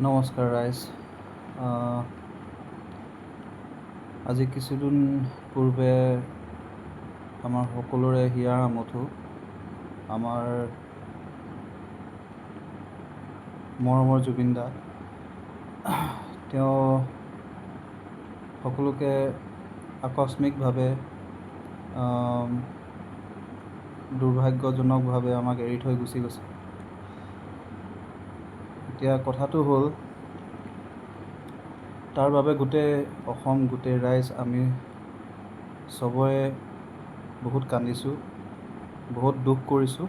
নমস্কাৰ ৰাইজ। আজি কিছুদিন পূৰ্বে আমাৰ সকলোৰে হিয়াৰ আমঠু আমাৰ মৰমৰ জুবিন দা। তেওঁ সকলোকে আকস্মিকভাৱে দুৰ্ভাগ্যজনকভাৱে আমাক এৰি থৈ গুচি গৈছে। এতিয়া কথাটো হ'ল, তাৰ বাবে গোটেই অসম, গোটেই ৰাইজ আমি চবৰে বহুত কান্দিছোঁ, বহুত দুখ কৰিছোঁ,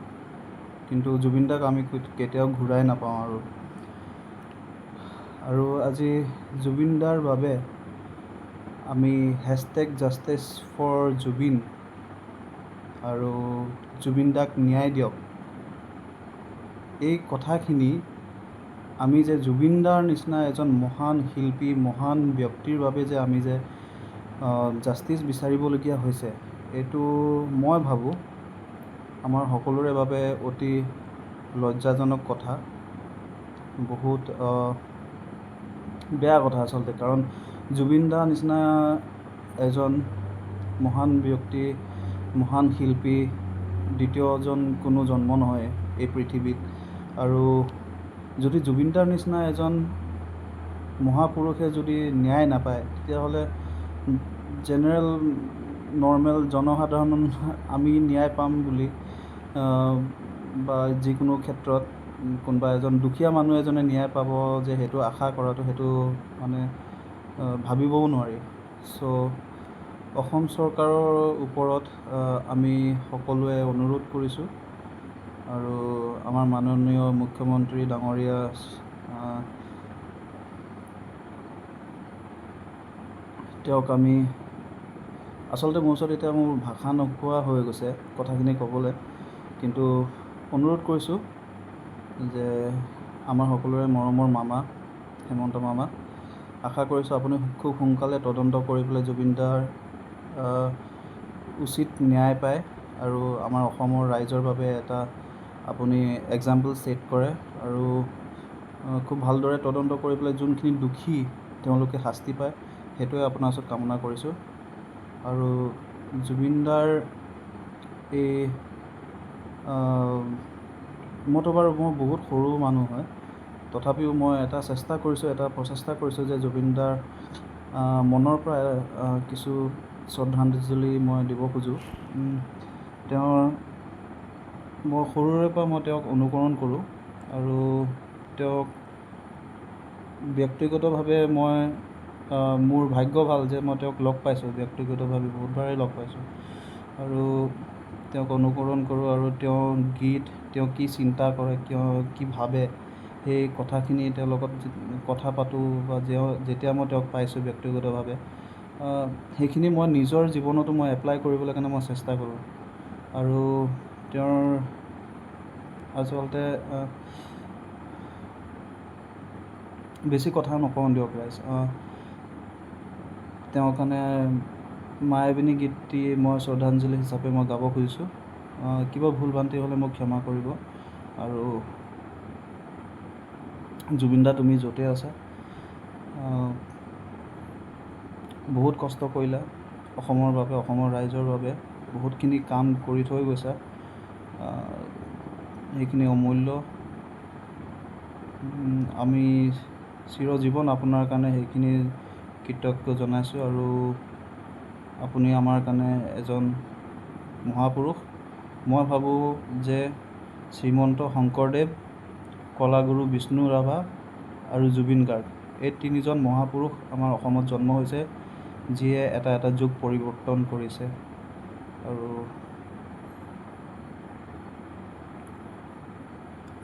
কিন্তু জুবিন দাক আমি কেতিয়াও ঘূৰাই নাপাওঁ। আৰু আজি জুবিন দাৰ বাবে আমি #জাষ্টিচ ফৰ জুবিন আৰু জুবিন দাক ন্যায় দিয়ক, এই কথাখিনি আমি যে জুবিন দাৰ নিচিনা এজন মহান শিল্পী, মহান ব্যক্তিৰ বাবে যে আমি যে জাষ্টিচ বিচাৰিবলগীয়া হৈছে, এইটো মই ভাবোঁ আমাৰ সকলোৰে বাবে অতি লজ্জাজনক কথা, বহুত বেয়া কথা আচলতে। কাৰণ জুবিন দাৰ নিচিনা এজন মহান ব্যক্তি, মহান শিল্পী দ্বিতীয়জন কোনো জন্ম নহয় এই পৃথিৱীত। আৰু যদি জুবিন দাৰ নিচিনা এজন মহাপুৰুষে যদি ন্যায় নাপায়, তেতিয়াহ'লে জেনেৰেল নৰ্মেল জনসাধাৰণ আমি ন্যায় পাম বুলি বা যিকোনো ক্ষেত্ৰত কোনোবা এজন দুখীয়া মানুহ এজনে ন্যায় পাব যে সেইটো আশা কৰাটো, সেইটো মানে ভাবিবও নোৱাৰি। অসম চৰকাৰৰ ওপৰত আমি সকলোৱে অনুৰোধ কৰিছোঁ আৰু আমাৰ মাননীয় মুখ্যমন্ত্ৰী ডাঙৰীয়া তেওঁক আমি আচলতে মোৰ ওচৰত এতিয়া মোৰ ভাষা নোপোৱা হৈ গৈছে কথাখিনি ক'বলৈ, কিন্তু অনুৰোধ কৰিছোঁ যে আমাৰ সকলোৰে মৰমৰ মামা হেমন্ত মামা, আশা কৰিছোঁ আপুনি খুব সোনকালে তদন্ত কৰি পেলাই জুবিন দাৰ উচিত ন্যায় পায় আৰু আমাৰ অসমৰ ৰাইজৰ বাবে এটা আপুনি এক্সাম্পল ছেট কৰে আৰু খুব ভালদৰে তদন্ত কৰি পেলাই যোনখিনি দোষী তেওঁলোকে শাস্তি পায়, সেইটোৱে আপোনাৰ ওচৰত কামনা কৰিছোঁ। আৰু জুবিন দাৰ এই মই বহুত সৰু মানুহ হয়, তথাপিও মই এটা প্ৰচেষ্টা কৰিছোঁ যে জুবিন দাৰ মনৰ পৰা কিছু শ্ৰদ্ধাঞ্জলি মই দিব খোজোঁ। মই সৰুৰে পৰা মই তেওঁক অনুকৰণ কৰোঁ আৰু তেওঁক ব্যক্তিগতভাৱে মোৰ ভাগ্য ভাল যে মই তেওঁক লগ পাইছোঁ, ব্যক্তিগতভাৱে বহুতবাৰেই লগ পাইছোঁ আৰু তেওঁক অনুকৰণ কৰোঁ। আৰু তেওঁৰ গীত, তেওঁ কি চিন্তা কৰে, কি ভাবে, সেই কথাখিনি তেওঁৰ লগত কথা পাতোঁ বা যেতিয়া মই তেওঁক পাইছোঁ ব্যক্তিগতভাৱে, সেইখিনি মই নিজৰ জীৱনতো মই এপ্লাই কৰিবলৈ কাৰণে মই চেষ্টা কৰোঁ। আৰু তেওঁৰ আচলতে বেছি কথা নকওঁ দিয়ক ৰাইজ, তেওঁৰ কাৰণে মায়াবিনী গীতটি মই শ্ৰদ্ধাঞ্জলি হিচাপে মই গাব খুজিছোঁ। কিবা ভুল ভ্ৰান্তি হ'লে মোক ক্ষমা কৰিব। আৰু জুবিন দা, তুমি য'তে আছা, বহুত কষ্ট কৰিলা অসমৰ বাবে, অসমৰ ৰাইজৰ বাবে, বহুতখিনি কাম কৰি থৈ গৈছা, সেইখিনি অমূল্য। আমি চিৰজীৱন আপোনাৰ কাৰণে সেইখিনি কৃতজ্ঞ জনাইছোঁ আৰু আপুনি আমাৰ কাৰণে এজন মহাপুৰুষ। মই ভাবোঁ যে শ্ৰীমন্ত শংকৰদেৱ, কলাগুৰু বিষ্ণু ৰাভা আৰু জুবিন গাৰ্গ, এই তিনিজন মহাপুৰুষ আমাৰ অসমত জন্ম হৈছে, যিয়ে এটা যুগ পৰিৱৰ্তন কৰিছে। আৰু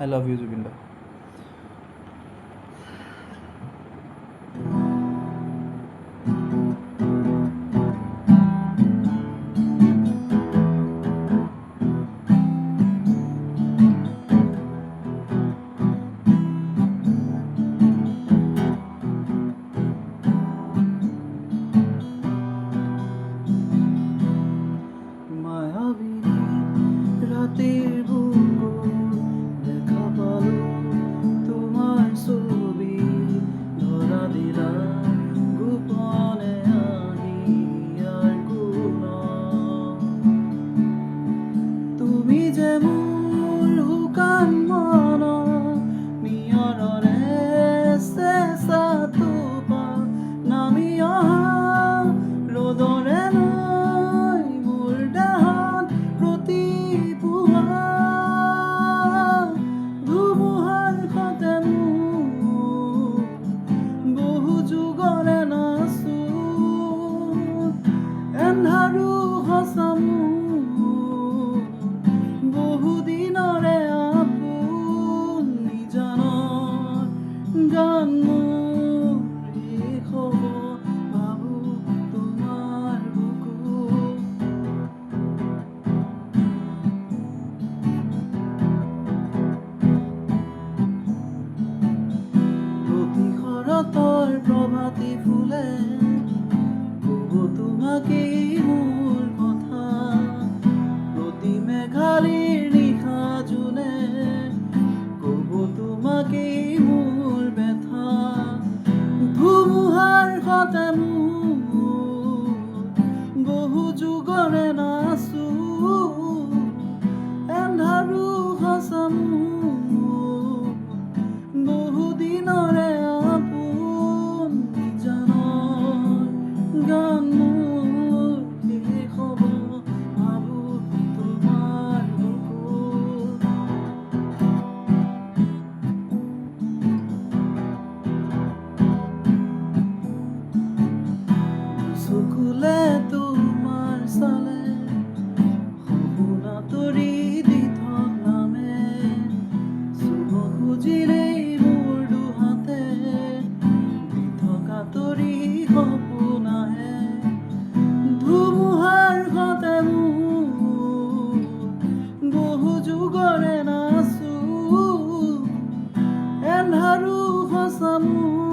I love you, জুবিন দা। মায়াবিনী ৰাতেৰ বুকুৰ দেখা পালো গান মোৰ শেষ হ'ব ভাবো তোমাৰ বুকুত প্ৰতি শৰতৰ প্ৰভাতী ফুলে ক'ব তোমাকেই মোৰ কথা প্ৰতি মেঘালীৰ নিশা জোনে ক'ব তোমাকেই মোৰ ব্যথা ধুমুহাৰ সতে মোৰ বহু যুগৰে নাচো এন্ধাৰো সঁচা মোৰ বহু দিনৰে আপোন জানৰ গান মোৰ শেষ হ'ব ভাবো তোমাৰ বুকুত চকুলে তোমাৰ চালে সপোনা তৰি দি নামে চুব খুজিলেই মোৰ দুহাতে দি থকা তৰি সপোন আহে ধুমুহাৰ সতে মোৰ বহু যুগৰে নাচো এন্ধাৰো সঁচা মোৰ